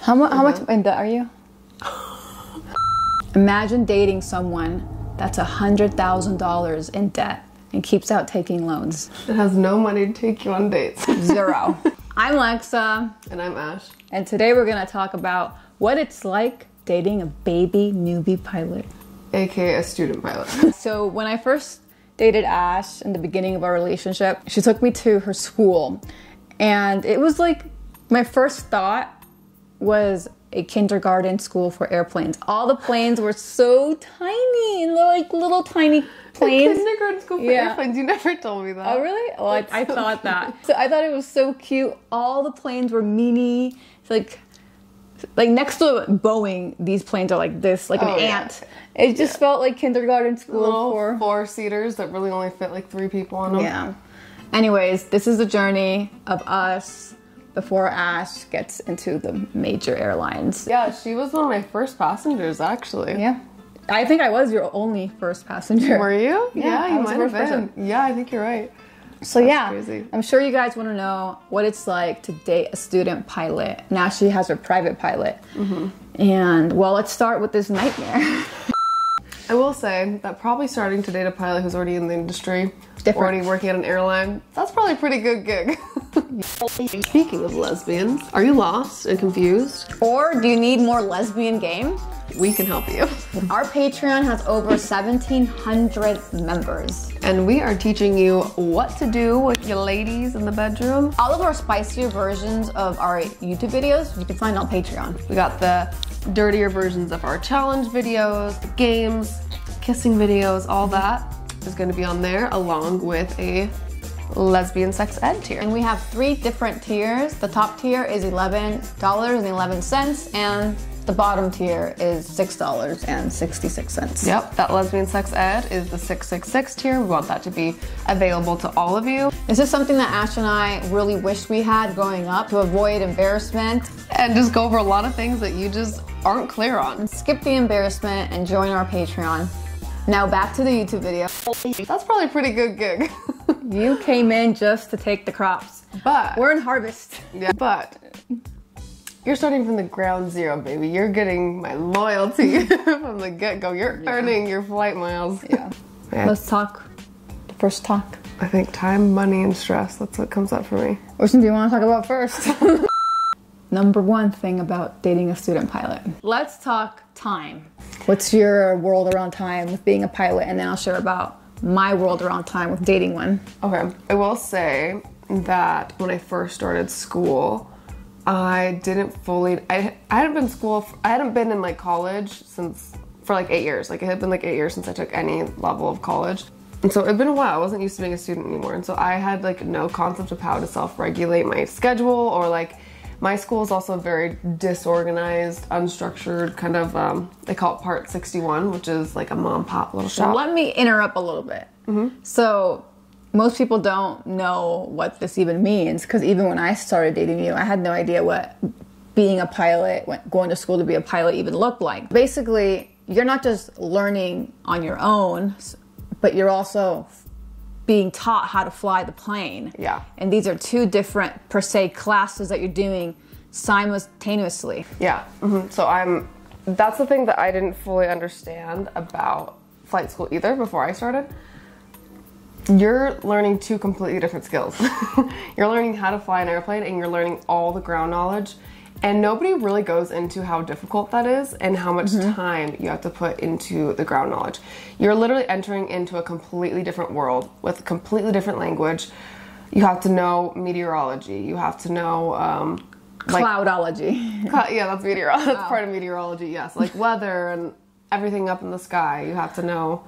How much in debt are you? Imagine dating someone that's $100,000 in debt and keeps out taking loans. It has no money to take you on dates. Zero. I'm Lexa. And I'm Ash. And today we're gonna talk about what it's like dating a baby newbie pilot. AKA a student pilot. So when I first dated Ash in the beginning of our relationship, she took me to her school. And it was like, my first thought was a kindergarten school for airplanes. All the planes were so tiny, like little tiny planes. A kindergarten school for airplanes? You never told me that. Oh really? Well, I thought that. So I thought it was so cute. All the planes were mini. It's like next to Boeing, these planes are like this, like an ant. It just felt like kindergarten school little for four-seaters that really only fit like 3 people on them. Yeah. Anyways, this is the journey of us before Ash gets into the major airlines. Yeah, she was one of my first passengers, actually. Yeah. I think I was your only first passenger. Were you? Yeah, you might have been. Yeah, I think you're right. So That's crazy. I'm sure you guys want to know what it's like to date a student pilot. Now she has her private pilot. Mm-hmm. And well, let's start with this nightmare. I will say that probably starting to date a pilot who's already in the industry, already working at an airline, that's probably a pretty good gig. Speaking of lesbians, are you lost and confused? Or do you need more lesbian game? We can help you. Our Patreon has over 1,700 members. And we are teaching you what to do with your ladies in the bedroom. All of our spicier versions of our YouTube videos you can find on Patreon. We got the dirtier versions of our challenge videos, games, kissing videos, all that is going to be on there, along with a lesbian sex ed tier. And we have 3 different tiers. The top tier is $11.11 and the bottom tier is $6.66. Yep, that lesbian sex ed is the 666 tier. We want that to be available to all of you. This is something that Ash and I really wished we had growing up to avoid embarrassment. And just go over a lot of things that you just aren't clear on. Skip the embarrassment and join our Patreon. Now back to the YouTube video. That's probably a pretty good gig. You came in just to take the crops. But we're in harvest. Yeah, but you're starting from the ground zero, baby. You're getting my loyalty from the get-go. You're earning your flight miles. Yeah. Let's talk. The first talk. I think time, money, and stress. That's what comes up for me. Which one do you want to talk about first? Number 1 thing about dating a student pilot. Let's talk time. What's your world around time with being a pilot? And then I'll share about my world around time with dating one. Okay. I will say that when I first started school, I hadn't been in like college for like 8 years. Like it had been like 8 years since I took any level of college. And so it'd been a while. I wasn't used to being a student anymore. And so I had like no concept of how to self-regulate my schedule, or like my school is also very disorganized, unstructured, kind of, they call it Part 61, which is like a mom pop little shop. Let me interrupt a little bit. Mm-hmm. So most people don't know what this even means, because even when I started dating you, I had no idea what being a pilot, going to school to be a pilot even looked like. Basically, you're not just learning on your own, but you're also being taught how to fly the plane. Yeah. And these are 2 different, per se, classes that you're doing simultaneously. Yeah. Mm-hmm. So that's the thing that I didn't fully understand about flight school either before I started. You're learning 2 completely different skills. You're learning how to fly an airplane, and you're learning all the ground knowledge. And nobody really goes into how difficult that is and how much time you have to put into the ground knowledge. You're literally entering into a completely different world with a completely different language. You have to know meteorology. You have to know cloudology. Yeah, that's meteorology. That's part of meteorology. Yes, like weather and everything up in the sky. You have to know.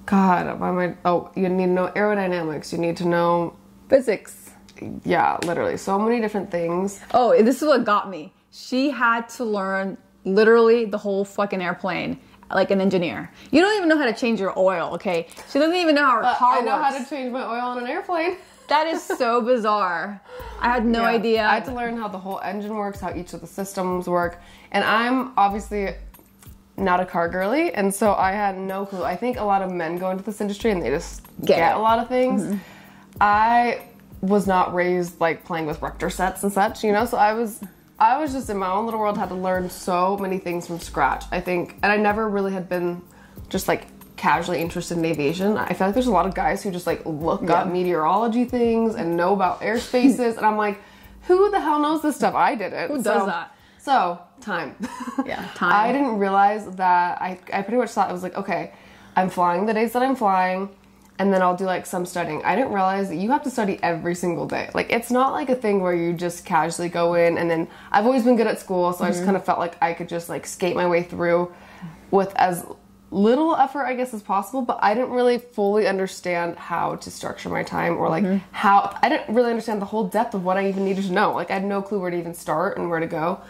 God, why am I? Oh, you need to know aerodynamics. You need to know physics. Yeah, literally. So many different things. Oh, this is what got me. She had to learn literally the whole fucking airplane like an engineer. You don't even know how to change your oil, okay? She doesn't even know how her car works. I know how to change my oil on an airplane. That is so bizarre. I had no idea. I had to learn how the whole engine works, how each of the systems work. And I'm obviously not a car girly, and so I had no clue. I think a lot of men go into this industry and they just get a lot of things. Mm-hmm. I was not raised like playing with Rector sets and such, you know, so I was I was just in my own little world, had to learn so many things from scratch, I think. And I never really had been just like casually interested in aviation. I feel like there's a lot of guys who just like look up meteorology things and know about airspaces. And I'm like, who the hell knows this stuff? I didn't. Who does that? So, time. Yeah, time. I didn't realize that, I pretty much thought it was like, okay, I'm flying the days that I'm flying, and then I'll do like some studying. I didn't realize that you have to study every single day. Like, it's not like a thing where you just casually go in, and then I've always been good at school, so I just kind of felt like I could just like skate my way through with as little effort, I guess, as possible. But I didn't really fully understand how to structure my time, or like how, I didn't really understand the whole depth of what I even needed to know. Like, I had no clue where to even start and where to go.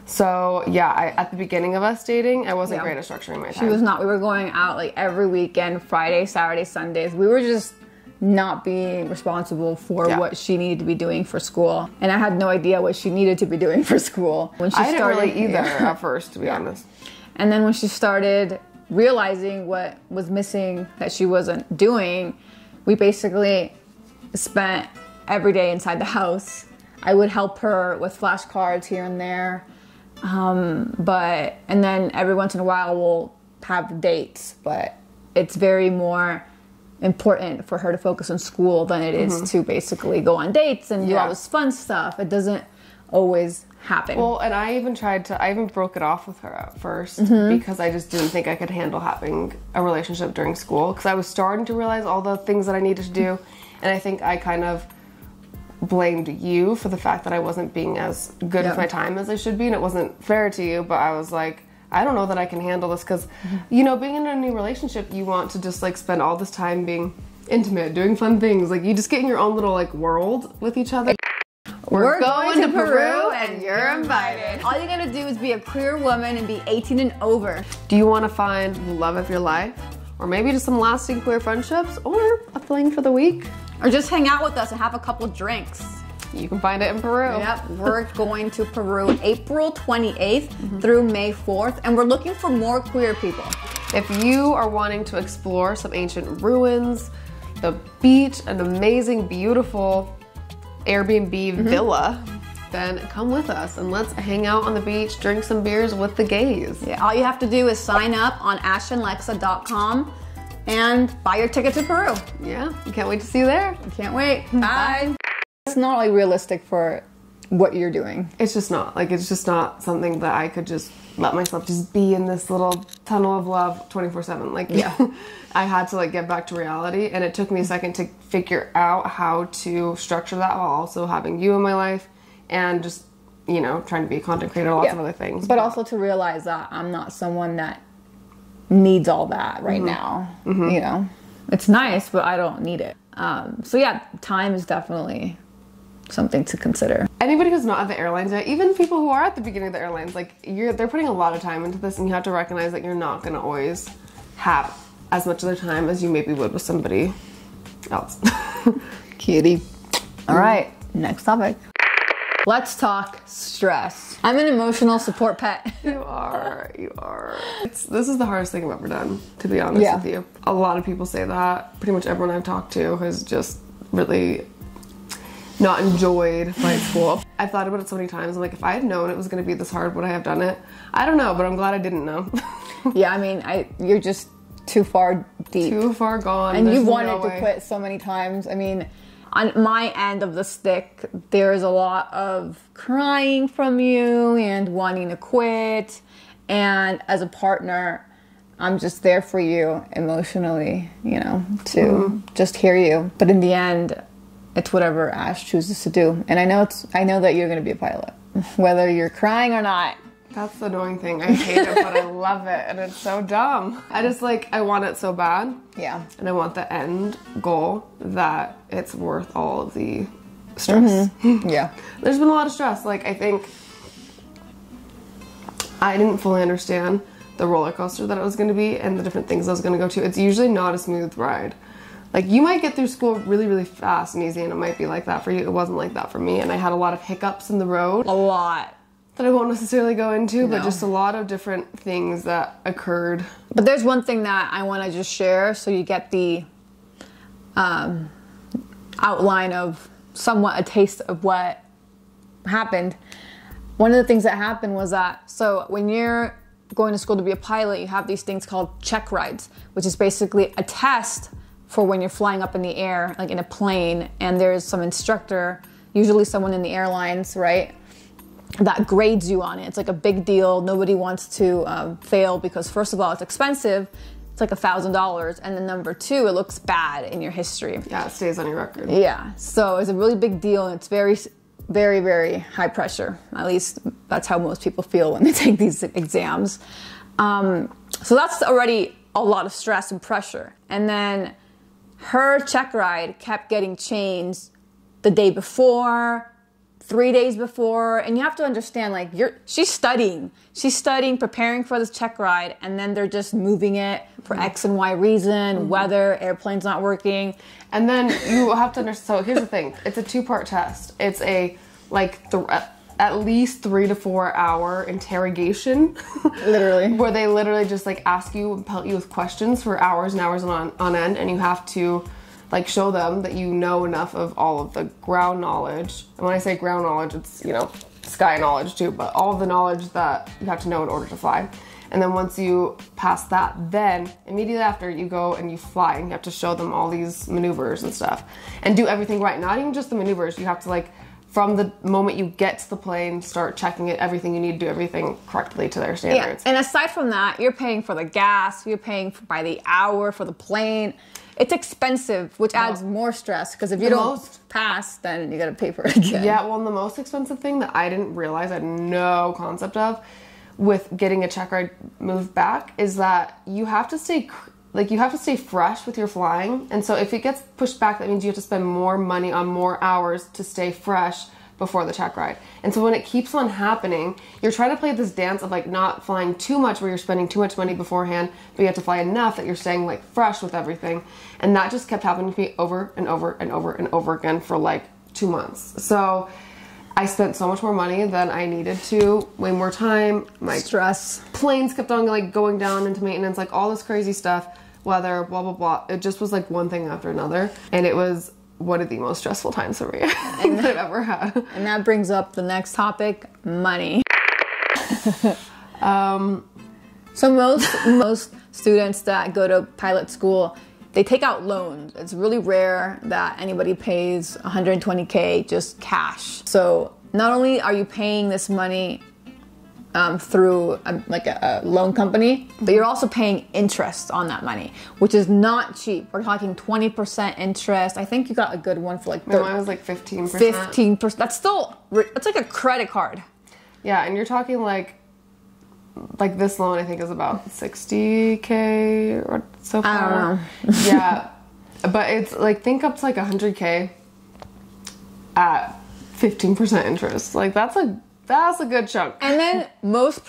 So, yeah, at the beginning of us dating, I wasn't great at structuring my time. She was not. We were going out, like, every weekend, Friday, Saturday, Sundays. We were just not being responsible for what she needed to be doing for school. And I had no idea what she needed to be doing for school. When she I started, didn't really either at first, to be honest. And then when she started realizing what was missing that she wasn't doing, we basically spent every day inside the house. I would help her with flashcards here and there. And then every once in a while we'll have dates, but it's very more important for her to focus on school than it is to basically go on dates and do all this fun stuff. It doesn't always happen. Well, and I even broke it off with her at first because I just didn't think I could handle having a relationship during school, because I was starting to realize all the things that I needed to do, and I think I kind of blamed you for the fact that I wasn't being as good with my time as I should be, and it wasn't fair to you. But I was like, I don't know that I can handle this, because you know, being in a new relationship, you want to just like spend all this time being intimate, doing fun things, like you just get in your own little like world with each other. We're going to Peru and you're invited. All you gotta do is be a queer woman and be 18 and over. Do you want to find the love of your life, or maybe just some lasting queer friendships, or a fling for the week? Or just hang out with us and have a couple drinks. You can find it in Peru. Yep, we're going to Peru April 28th through May 4th, and we're looking for more queer people. If you are wanting to explore some ancient ruins, the beach, an amazing, beautiful Airbnb villa, then come with us and let's hang out on the beach, drink some beers with the gays. Yeah, all you have to do is sign up on ashandlexa.com and buy your ticket to Peru. Yeah, can't wait to see you there. Can't wait. Bye. It's not like realistic for what you're doing. It's just not. Like, it's just not something that I could just let myself just be in this little tunnel of love 24/7. Like, I had to like get back to reality, and it took me a second to figure out how to structure that while also having you in my life and just, you know, trying to be a content creator, lots of other things. But also to realize that I'm not someone that needs all that right now. You know, it's nice, but I don't need it. So yeah, time is definitely something to consider. Anybody who's not at the airlines yet, even people who are at the beginning of the airlines, like they're putting a lot of time into this, and you have to recognize that you're not going to always have as much of their time as you maybe would with somebody else. Kitty. All right, next topic. Let's talk stress. I'm an emotional support pet. You are. This is the hardest thing I've ever done, to be honest with you. A lot of people say that. Pretty much everyone I've talked to has just really not enjoyed flight school. I've thought about it so many times. I'm like, if I had known it was going to be this hard, would I have done it? I don't know, but I'm glad I didn't know. Yeah, I mean, you're just too far deep. Too far gone. And you wanted to quit so many times. I mean, on my end of the stick, there's a lot of crying from you and wanting to quit. And as a partner, I'm just there for you emotionally, you know, to just hear you. But in the end, it's whatever Ash chooses to do. And I know that you're going to be a pilot, whether you're crying or not. That's the annoying thing. I hate it, but I love it, and it's so dumb. I want it so bad. Yeah. And I want the end goal that it's worth all of the stress. Yeah. There's been a lot of stress. Like, I think I didn't fully understand the roller coaster that it was going to be and the different things I was going to go to. It's usually not a smooth ride. Like, you might get through school really, really fast and easy, and it might be like that for you. It wasn't like that for me, and I had a lot of hiccups in the road. A lot. That I won't necessarily go into, but just a lot of different things that occurred. But there's one thing that I want to just share so you get the outline of somewhat a taste of what happened. one of the things that happened was that, so when you're going to school to be a pilot, you have these things called check rides, which is basically a test for when you're flying up in the air, like in a plane, and there's some instructor, usually someone in the airlines, right, that grades you on it. It's like a big deal. Nobody wants to fail because, first of all, it's expensive. It's like $1,000. And then number two, it looks bad in your history. Yeah, it stays on your record. Yeah. So it's a really big deal, and it's very, very, very high pressure. At least that's how most people feel when they take these exams. So that's already a lot of stress and pressure. And then her check ride kept getting changed the day before, 3 days before, and you have to understand, like, she's studying, preparing for this check ride, and then they're just moving it for X and Y reason, weather, airplane's not working. And then you have to understand, so here's the thing, it's a 2-part test. It's a, like, at least 3 to 4 hour interrogation. Literally. Where they literally just, like, ask you and pelt you with questions for hours and hours on end, and you have to, like, show them that you know enough of all of the ground knowledge. And when I say ground knowledge, it's, you know, sky knowledge too, but all of the knowledge that you have to know in order to fly. And then once you pass that, then immediately after you go and you fly, and you have to show them all these maneuvers and stuff and do everything right. Not even just the maneuvers. You have to, like, from the moment you get to the plane, start checking it, everything you need to do, everything correctly to their standards. Yeah. And aside from that, you're paying for the gas, you're paying by the hour for the plane. It's expensive, which adds more stress, because if you don't pass, then you gotta pay for it again. Yeah, well, and the most expensive thing that I didn't realize, I had no concept of, with getting a check ride moved back, is that you have to stay, like, you have to stay fresh with your flying. And so if it gets pushed back, that means you have to spend more money on more hours to stay fresh before the check ride. And so when it keeps on happening, you're trying to play this dance of, like, not flying too much where you're spending too much money beforehand, but you have to fly enough that you're staying, like, fresh with everything. And that just kept happening to me over and over and over and over again for, like, 2 months. So I spent so much more money than I needed to, way more time. My stress. Planes kept on, like, going down into maintenance, like, all this crazy stuff, weather, blah, blah, blah. It just was, like, one thing after another. And it was one of the most stressful times for me that I've ever had. And that brings up the next topic, money. So most students that go to pilot school, they take out loans. It's really rare that anybody pays $120K just cash. So not only are you paying this money through a loan company, but you're also paying interest on that money, which is not cheap. We're talking 20% interest. I think you got a good one for like... Mine was like 15%. 15%. That's still... That's like a credit card. Yeah, and you're talking like this loan I think is about $60K or so far. I don't know. Yeah, but it's like, think up to like $100K at 15% interest. Like that's a good chunk. And then most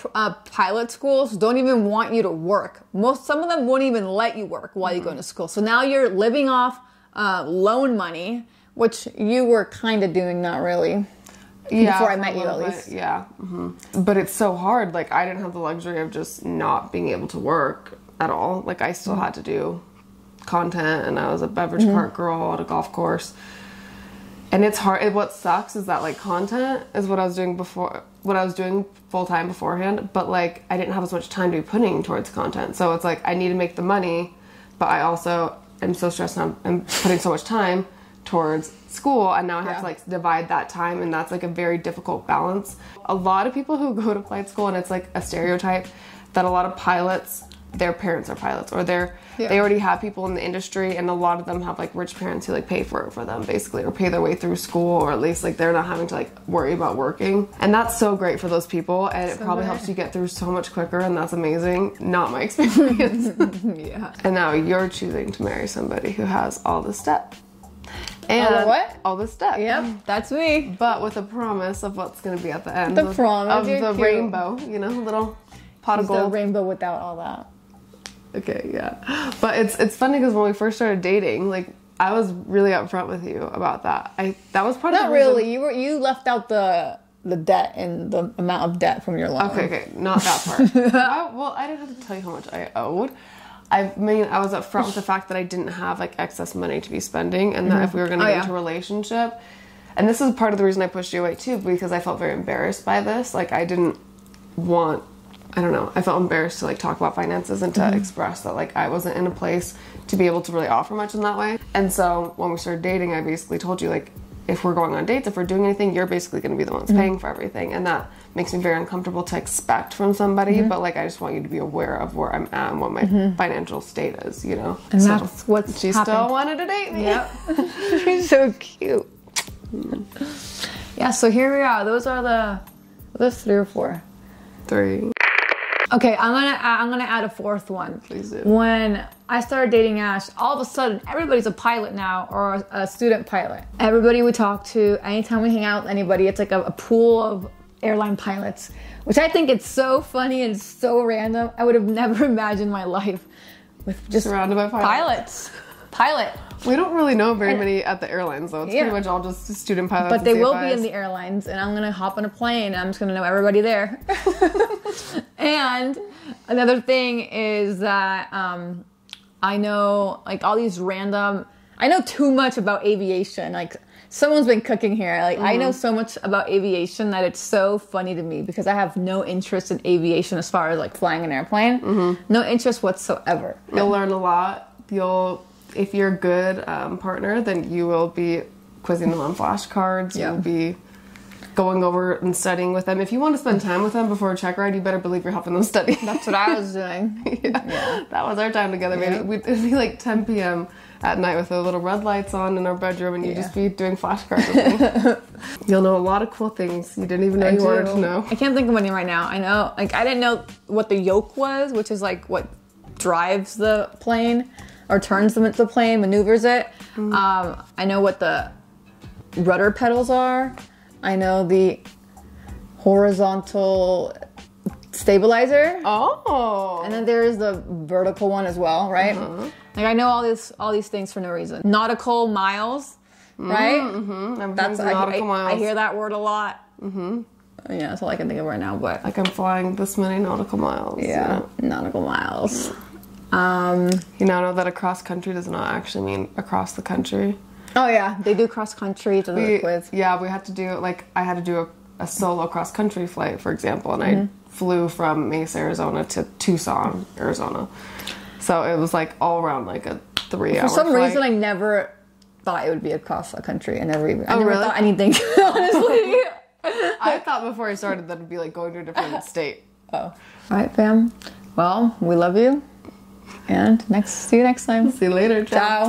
pilot schools don't even want you to work. Some of them won't even let you work while you go to school. So now you're living off loan money, which you were kind of doing, not really. Yeah, before I met you, at least. Yeah. Mm-hmm. But it's so hard. Like, I didn't have the luxury of just not being able to work at all. Like, I still had to do content, and I was a beverage cart girl at a golf course. And it's hard. What sucks is that, like, content is what I was doing before, what I was doing full time beforehand. But, like, I didn't have as much time to be putting towards content. So it's like, I need to make the money, but I also am so stressed out and putting so much time towards school, and now I have to like divide that time, and that's like a very difficult balance. A lot of people who go to flight school, and it's like a stereotype that a lot of pilots, their parents are pilots, or they already have people in the industry, and a lot of them have like rich parents who like pay for it for them basically, or pay their way through school, or at least like they're not having to like worry about working. And that's so great for those people, and it probably helps you get through so much quicker, and that's amazing. Not my experience. Yeah. And now you're choosing to marry somebody who has all the steps. And all the what? All the steps. Yep, that's me. But with a promise of what's going to be at the end. The promise of the cute. Rainbow, you know, little pot of gold. The rainbow without all that. Okay, yeah. But it's funny because when we first started dating, like, I was really upfront with you about that. That was part of the reason. Not really. You left out the debt and the amount of debt from your loan. Okay, not that part. I didn't have to tell you how much I owed. I mean, I was upfront with the fact that I didn't have like excess money to be spending, and that if we were going to get into a relationship, and this is part of the reason I pushed you away too, because I felt very embarrassed by this. Like I didn't want, I don't know, I felt embarrassed to like talk about finances and to express that like I wasn't in a place to be able to really offer much in that way. And so when we started dating, I basically told you like, if we're going on dates, if we're doing anything, you're basically going to be the one that's paying for everything. And that makes me very uncomfortable to expect from somebody. But like, I just want you to be aware of where I'm at and what my financial state is, you know? And so that's what's she happened. Still wanted to date me. Yep. She's so cute. Yeah, so here we are. Those are the 3 or 4. 3. Okay, I'm gonna add a 4th one. Please do. When I started dating Ash, all of a sudden everybody's a pilot now, or a student pilot. Everybody we talk to, anytime we hang out with anybody, it's like a pool of airline pilots, which I think it's so funny and so random. I would have never imagined my life with just surrounded by pilots. Pilot. We don't really know very many at the airlines, though. It's pretty much all just student pilots. But they will be in the airlines, and I'm gonna hop on a plane, and I'm just gonna know everybody there. And another thing is that I know like all these random. I know too much about aviation. Like someone's been cooking here. Like I know so much about aviation that it's so funny to me because I have no interest in aviation as far as like flying an airplane. No interest whatsoever. You'll learn a lot. If you're a good partner, then you will be quizzing them on flashcards. Yeah. You'll be going over and studying with them. If you want to spend time with them before a check ride, you better believe you're helping them study. That's what I was doing. Yeah. That was our time together, baby. It'd be like 10 p.m. at night with the little red lights on in our bedroom, and you'd just be doing flashcards with me. You'll know a lot of cool things you didn't even know you wanted to know. I can't think of any right now. I know, like I didn't know what the yoke was, which is like what drives the plane. Or turns the plane, maneuvers it. I know what the rudder pedals are. I know the horizontal stabilizer. Oh. And then there's the vertical one as well, right? Like I know all these things for no reason. Nautical miles, right? That's nautical miles. I hear that word a lot. Yeah, that's all I can think of right now. But like I'm flying this many nautical miles. Yeah, nautical miles. You now know that across country does not actually mean across the country. Oh yeah, they do cross country to the quiz. Yeah, we had to do I had to do a solo cross country flight, for example, and I flew from Mesa, Arizona to Tucson, Arizona. So it was like all around like a 3-hour For some flight. reason, I never thought it would be across the country. I never really? thought anything, honestly. I thought before I started that it'd be like going to a different state. Oh. All right, fam. Well, we love you. And see you next time. See you later. Ciao.